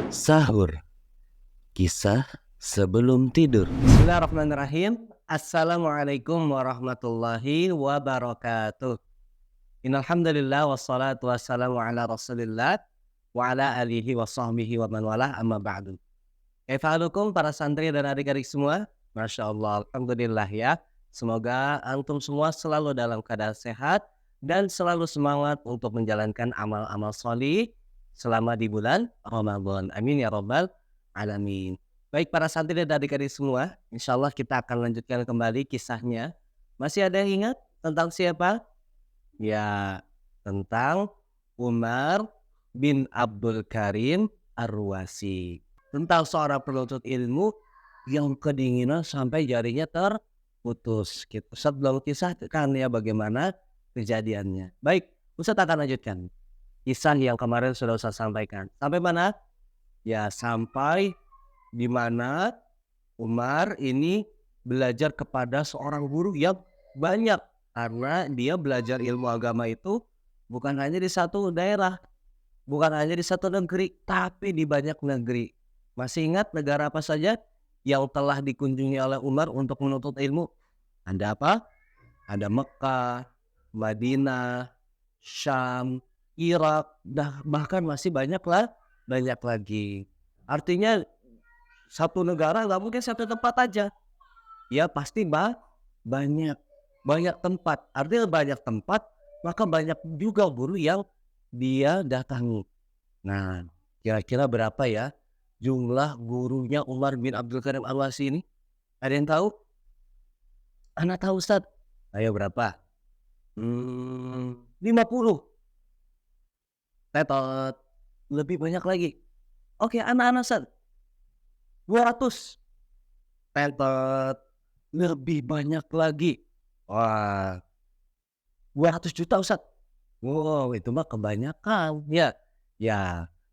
Sahur, kisah sebelum tidur. Bismillahirrahmanirrahim. Assalamualaikum warahmatullahi wabarakatuh. Innalhamdulillah wassalatu wassalamu ala rasulillah wa ala alihi wa sahbihi wa man walah amma ba'du. Kaifahalukum para santri dan adik-adik semua? Masya Allah, alhamdulillah ya. Semoga antum semua selalu dalam keadaan sehat dan selalu semangat untuk menjalankan amal-amal solih selama di bulan Ramadan. Amin ya rabbal alamin. Baik para santri dan adik-adik semua, insya Allah kita akan lanjutkan kembali kisahnya. Masih ada yang ingat tentang siapa? Ya, tentang Umar bin Abdul Karim Ar-Ruwasi. Tentang seorang penuntut ilmu yang kedinginan sampai jarinya terputus. Ustadz belum kisahkan ya bagaimana kejadiannya. Baik, Ustadz akan lanjutkan kisah yang kemarin sudah Ustadz sampaikan. Sampai mana? Ya, sampai di mana Umar ini belajar kepada seorang guru yang banyak. Karena dia belajar ilmu agama itu bukan hanya di satu daerah, bukan hanya di satu negeri, tapi di banyak negeri. Masih ingat negara apa saja yang telah dikunjungi oleh Umar untuk menuntut ilmu? Ada apa? Ada Mekah, Madinah, Syam, Irak, bahkan masih banyak lagi. Artinya satu negara nggak mungkin satu tempat aja. Ya pasti banyak tempat. Artinya banyak tempat, maka banyak juga guru yang dia datangi. Nah, kira-kira berapa ya jumlah gurunya Umar bin Abdul Karim Ar-Ruwasi ini? Ada yang tahu? Anak tahu Ustaz. Ayo berapa? 50. Tetot. Lebih banyak lagi. Oke, anak-anak Ustaz. 200. Tetot. Lebih banyak lagi. Wah. 200 juta Ustaz. Wow, itu mah kebanyakan. Ya.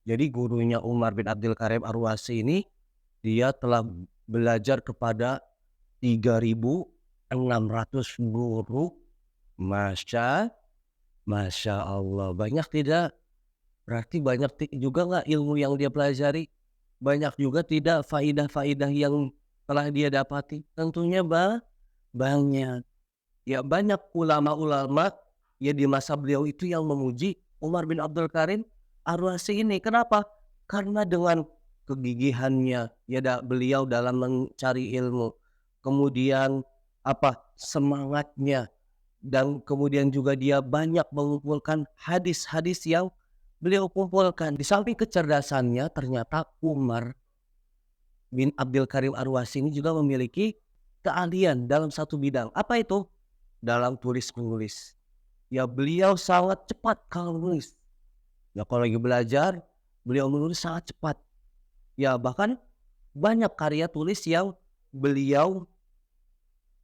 Jadi gurunya Umar bin Abdul Karim Ar-Ruwasi ini dia telah belajar kepada 3.600 guru. Masya Allah. Banyak tidak? Berarti banyak juga nggak ilmu yang dia pelajari? Banyak juga tidak faidah-faidah yang telah dia dapati? Tentunya banyak. Ya banyak ulama-ulama ya di masa beliau itu yang memuji Umar bin Abdul Karim Ar-Ruwasi ini. Kenapa? Karena dengan kegigihannya ya beliau dalam mencari ilmu, kemudian semangatnya, dan kemudian juga dia banyak mengumpulkan hadis-hadis yang beliau kumpulkan. Di samping kecerdasannya, ternyata Umar bin Abdul Karim Ar-Ruwasi ini juga memiliki keahlian dalam satu bidang. Apa itu? Dalam tulis-menulis. Ya beliau sangat cepat kalau menulis. Ya kalau lagi belajar, beliau menulis sangat cepat. Ya bahkan banyak karya tulis yang beliau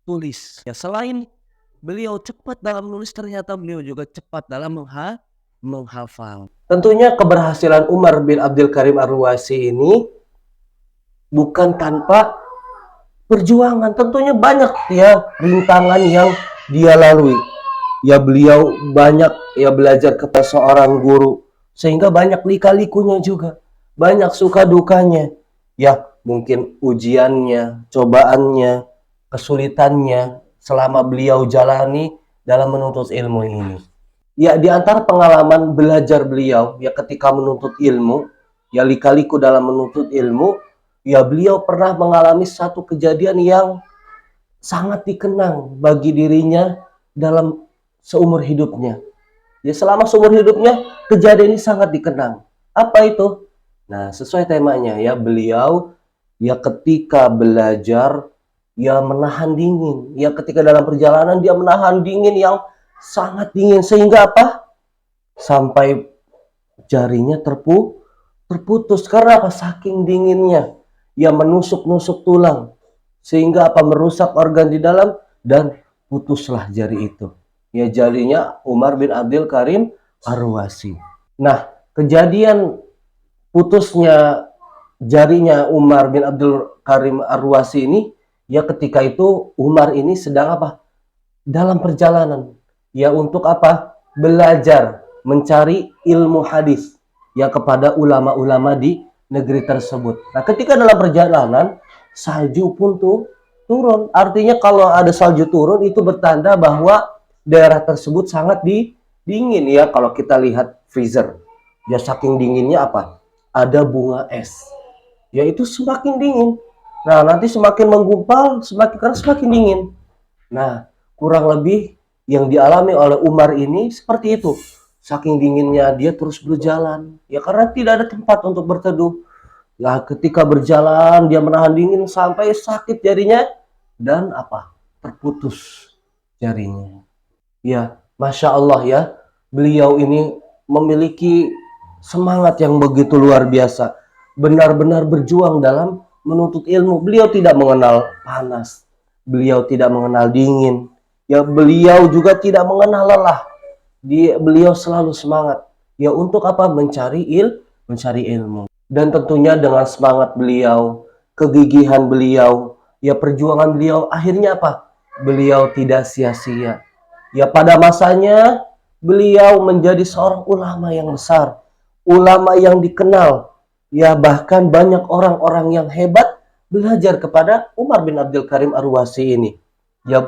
tulis. Ya selain beliau cepat dalam menulis, ternyata beliau juga cepat dalam menghafal. Tentunya keberhasilan Umar bin Abdul Karim Ar-Ruwasi ini bukan tanpa perjuangan. Tentunya banyak ya rintangan yang dia lalui. Ya beliau banyak ya belajar kepada seorang guru, sehingga banyak lika-likunya juga, banyak suka dukanya. Ya mungkin ujiannya, cobaannya, kesulitannya selama beliau jalani dalam menuntut ilmu ini. Ya di antara pengalaman belajar beliau ya ketika menuntut ilmu, ya lika-liku dalam menuntut ilmu, ya beliau pernah mengalami satu kejadian yang sangat dikenang bagi dirinya dalam seumur hidupnya. Ya selama seumur hidupnya kejadian ini sangat dikenang. Apa itu? Nah sesuai temanya ya, beliau ya ketika belajar ya menahan dingin. Ya ketika dalam perjalanan dia menahan dingin yang sangat dingin, sehingga sampai jarinya terputus. Karena saking dinginnya ya menusuk-nusuk tulang, sehingga merusak organ di dalam, dan putuslah jari itu. Ya jarinya Umar bin Abdul Karim Ar-Ruwasi. Nah kejadian putusnya jarinya Umar bin Abdul Karim Ar-Ruwasi ini ya ketika itu Umar ini sedang dalam perjalanan ya untuk belajar mencari ilmu hadis ya kepada ulama-ulama di negeri tersebut. Nah, ketika dalam perjalanan salju pun turun. Artinya kalau ada salju turun itu bertanda bahwa daerah tersebut sangat dingin ya. Kalau kita lihat freezer, ya saking dinginnya apa? Ada bunga es. Ya itu semakin dingin. Nah, nanti semakin menggumpal, semakin keras, semakin dingin. Nah, kurang lebih yang dialami oleh Umar ini seperti itu. Saking dinginnya dia terus berjalan. Ya karena tidak ada tempat untuk berteduh. Ya ketika berjalan dia menahan dingin sampai sakit jarinya dan apa? Terputus jarinya. Ya, Masya Allah ya. Beliau ini memiliki semangat yang begitu luar biasa. Benar-benar berjuang dalam menuntut ilmu. Beliau tidak mengenal panas. Beliau tidak mengenal dingin. Ya, beliau juga tidak mengenal lelah. Beliau selalu semangat. Ya, untuk apa? Mencari ilmu. Dan tentunya dengan semangat beliau, kegigihan beliau, ya perjuangan beliau, akhirnya apa? Beliau tidak sia-sia. Ya pada masanya beliau menjadi seorang ulama yang besar, ulama yang dikenal. Ya bahkan banyak orang-orang yang hebat belajar kepada Umar bin Abdul Karim Ar-Ruwasi ini. Ya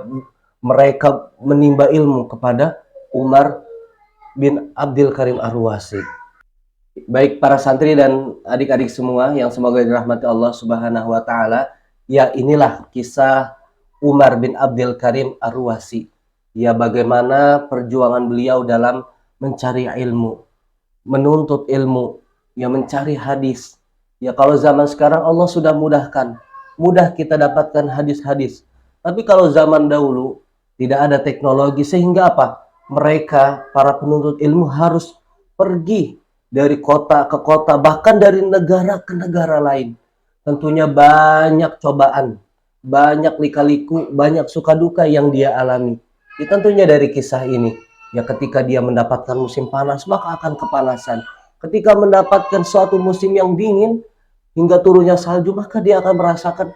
mereka menimba ilmu kepada Umar bin Abdul Karim Ar-Ruwasi. Baik para santri dan adik-adik semua yang semoga dirahmati Allah Subhanahu wa taala, ya inilah kisah Umar bin Abdul Karim Ar-Ruwasi. Ya bagaimana perjuangan beliau dalam mencari ilmu, menuntut ilmu, ya mencari hadis. Ya kalau zaman sekarang Allah sudah mudahkan, mudah kita dapatkan hadis-hadis. Tapi kalau zaman dahulu tidak ada teknologi sehingga apa? Mereka para penuntut ilmu harus pergi dari kota ke kota, bahkan dari negara ke negara lain. Tentunya banyak cobaan, banyak lika-liku, banyak suka duka yang dia alami. Ya, tentunya dari kisah ini, ya ketika dia mendapatkan musim panas, maka akan kepanasan. Ketika mendapatkan suatu musim yang dingin, hingga turunnya salju, maka dia akan merasakan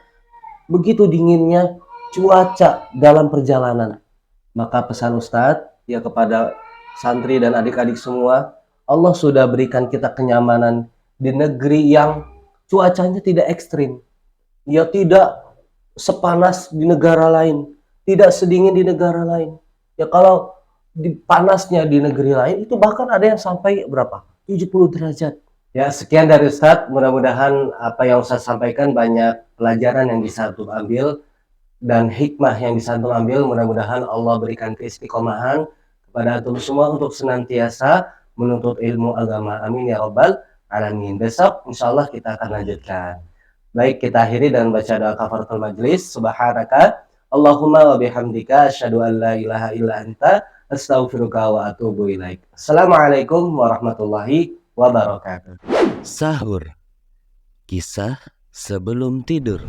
begitu dinginnya cuaca dalam perjalanan. Maka pesan Ustadz, ya kepada santri dan adik-adik semua, Allah sudah berikan kita kenyamanan di negeri yang cuacanya tidak ekstrim. Ya tidak sepanas di negara lain, tidak sedingin di negara lain. Ya kalau panasnya di negeri lain itu bahkan ada yang sampai berapa? 70 derajat. Ya sekian dari Ustadz, mudah-mudahan apa yang Ustadz sampaikan banyak pelajaran yang bisa antum ambil dan hikmah yang bisa antum ambil. Mudah-mudahan Allah berikan keistiqomahan kepada antum semua untuk senantiasa menuntut ilmu agama. Amin ya rabbal alamin. Besok insyaallah kita akan lanjutkan. Baik, kita akhiri dengan baca doa kafaratul majlis. Subhanaka Allahumma wa bihamdika asyhadu an la ilaha illa anta astaghfiruka wa atubu ilaik. Assalamualaikum warahmatullahi wabarakatuh. Sahur, kisah sebelum tidur.